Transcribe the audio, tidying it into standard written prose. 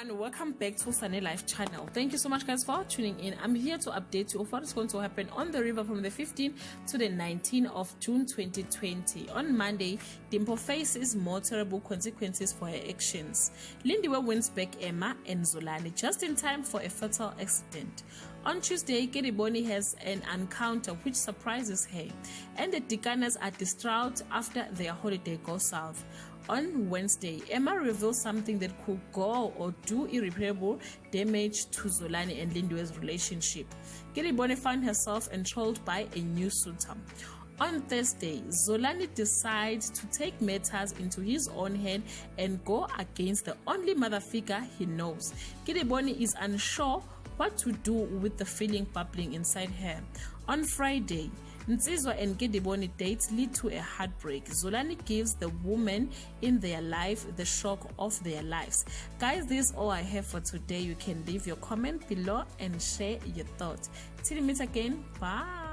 everyone, welcome back to Sunny Life channel. Thank you so much guys for tuning in. I'm here to update you of what is going to happen on the river from the 15th to the 19th of June 2020. On Monday, Dimpo faces more terrible consequences for her actions. Lindiwe wins back Emma and Zolani just in time for a fatal accident. On Tuesday, Kedibone has an encounter which surprises her, and the Dikanas are distraught after their holiday goes south. On Wednesday, Emma reveals something that could go or do irreparable damage to Zolani and Lindiwe's relationship. Kedibone found herself enthralled by a new suitor. On Thursday, Zolani decides to take matters into his own hand and go against the only mother figure he knows. Kedibone is unsure what to do with the feeling bubbling inside her. On Friday, Nsizwa and Kedibone dates lead to a heartbreak. Zolani gives the woman in their life the shock of their lives. Guys, this is all I have for today. You can leave your comment below and share your thoughts. Till we meet again, bye.